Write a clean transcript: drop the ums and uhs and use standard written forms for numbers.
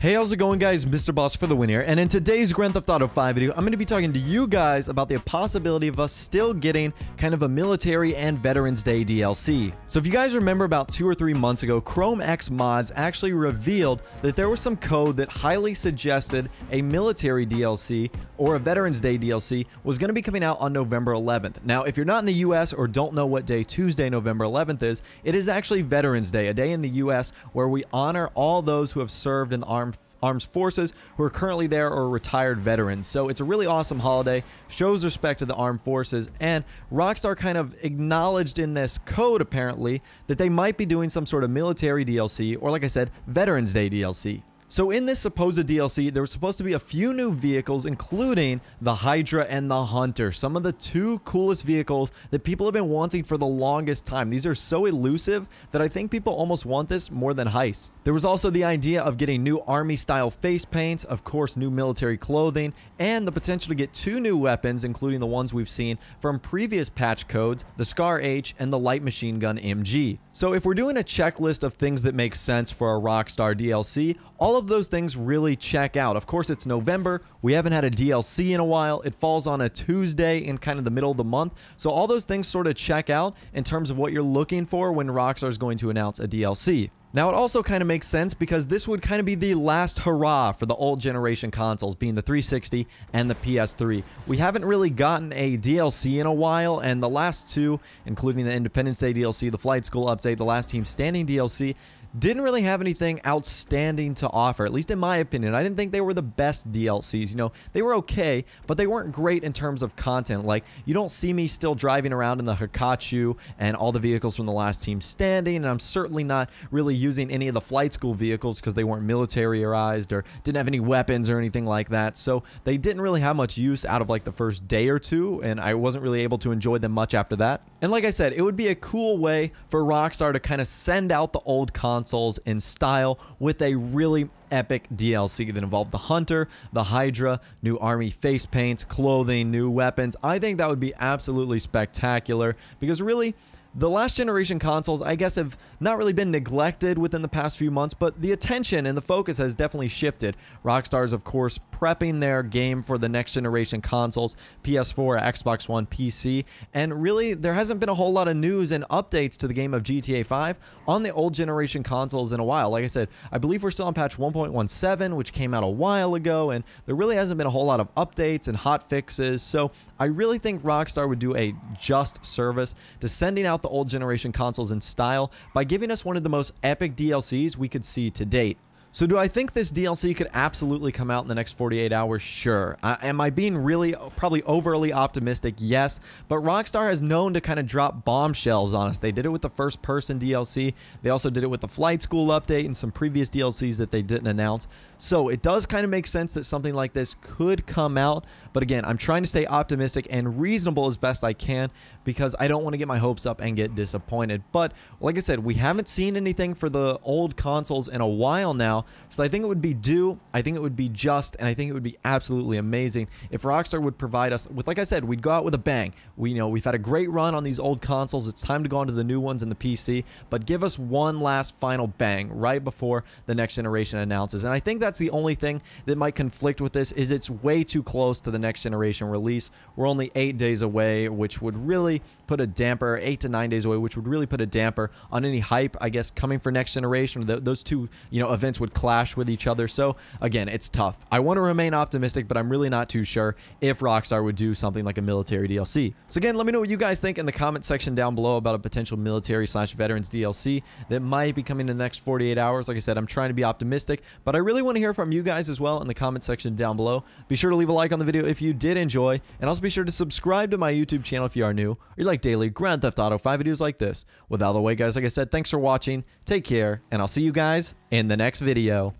Hey, how's it going, guys? Mr. Boss for the win here, and in today's Grand Theft Auto 5 video, I'm going to be talking to you guys about the possibility of us still getting kind of a military and Veterans Day DLC. So if you guys remember, about 2 or 3 months ago, Chrome X Mods actually revealed that there was some code that highly suggested a military DLC or a Veterans Day DLC was going to be coming out on November 11th. Now, if you're not in the US or don't know what day Tuesday, November 11th is, it is actually Veterans Day, a day in the US where we honor all those who have served in the armed forces who are currently there or retired veterans. So it's a really awesome holiday, shows respect to the armed forces, and Rockstar kind of acknowledged in this code apparently that they might be doing some sort of military DLC or, like I said, Veterans Day DLC. So in this supposed DLC, there was supposed to be a few new vehicles, including the Hydra and the Hunter, some of the two coolest vehicles that people have been wanting for the longest time. These are so elusive that I think people almost want this more than Heist. There was also the idea of getting new army-style face paint, of course, new military clothing, and the potential to get 2 new weapons, including the ones we've seen from previous patch codes, the Scar H and the light machine gun MG. So if we're doing a checklist of things that make sense for a Rockstar DLC, all of those things really check out. Of course, it's November. We haven't had a DLC in a while. It falls on a Tuesday in kind of the middle of the month. So all those things sort of check out in terms of what you're looking for when Rockstar is going to announce a DLC. Now, it also kind of makes sense because this would kind of be the last hurrah for the old generation consoles, being the 360 and the PS3. We haven't really gotten a DLC in a while, and the last 2, including the Independence Day DLC, the Flight School update, the Last Team Standing DLC, didn't really have anything outstanding to offer, at least in my opinion. I didn't think they were the best DLCs. You know, they were okay, but they weren't great in terms of content. Like, you don't see me still driving around in the Hikachu and all the vehicles from the Last Team Standing, and I'm certainly not really using any of the Flight School vehicles because they weren't militarized or didn't have any weapons or anything like that. So they didn't really have much use out of like the first day or two, and I wasn't really able to enjoy them much after that. And like I said, it would be a cool way for Rockstar to kind of send out the old consoles in style with a really epic DLC that involved the Hunter, the Hydra, new army face paints, clothing, new weapons. I think that would be absolutely spectacular because really, the last generation consoles, I guess, have not really been neglected within the past few months, but the attention and the focus has definitely shifted. Rockstar's, of course, prepping their game for the next generation consoles, PS4, Xbox One, PC, and really, there hasn't been a whole lot of news and updates to the game of GTA 5 on the old generation consoles in a while. Like I said, I believe we're still on patch 1.17, which came out a while ago, and there really hasn't been a whole lot of updates and hot fixes, so I really think Rockstar would do a just service to sending out the old generation consoles in style by giving us one of the most epic DLCs we could see to date. So do I think this DLC could absolutely come out in the next 48 hours? Sure. Am I being really probably overly optimistic? Yes. But Rockstar has known to kind of drop bombshells on us. They did it with the first person DLC. They also did it with the Flight School update and some previous DLCs that they didn't announce. So it does kind of make sense that something like this could come out. But again, I'm trying to stay optimistic and reasonable as best I can because I don't want to get my hopes up and get disappointed. But like I said, we haven't seen anything for the old consoles in a while now. So I think it would be due, I think it would be just, and I think it would be absolutely amazing if Rockstar would provide us with, like I said, we'd go out with a bang. We've had a great run on these old consoles. It's time to go on to the new ones in the PC, but give us one last final bang right before the next generation announces. And I think that's the only thing that might conflict with this is it's way too close to the next generation release. We're only 8 days away, which would really put a damper, 8 to 9 days away, which would really put a damper on any hype, I guess, coming for next generation. Those two, events would clash with each other. So again, it's tough. I want to remain optimistic, but I'm really not too sure if Rockstar would do something like a military DLC. So again, let me know what you guys think in the comment section down below about a potential military/veterans DLC that might be coming in the next 48 hours. Like I said, I'm trying to be optimistic, but I really want to hear from you guys as well in the comment section down below. Be sure to leave a like on the video if you did enjoy, and also be sure to subscribe to my YouTube channel if you are new or you like daily Grand Theft Auto 5 videos like this. With out of the way, guys, like I said, thanks for watching, take care, and I'll see you guys in the next video.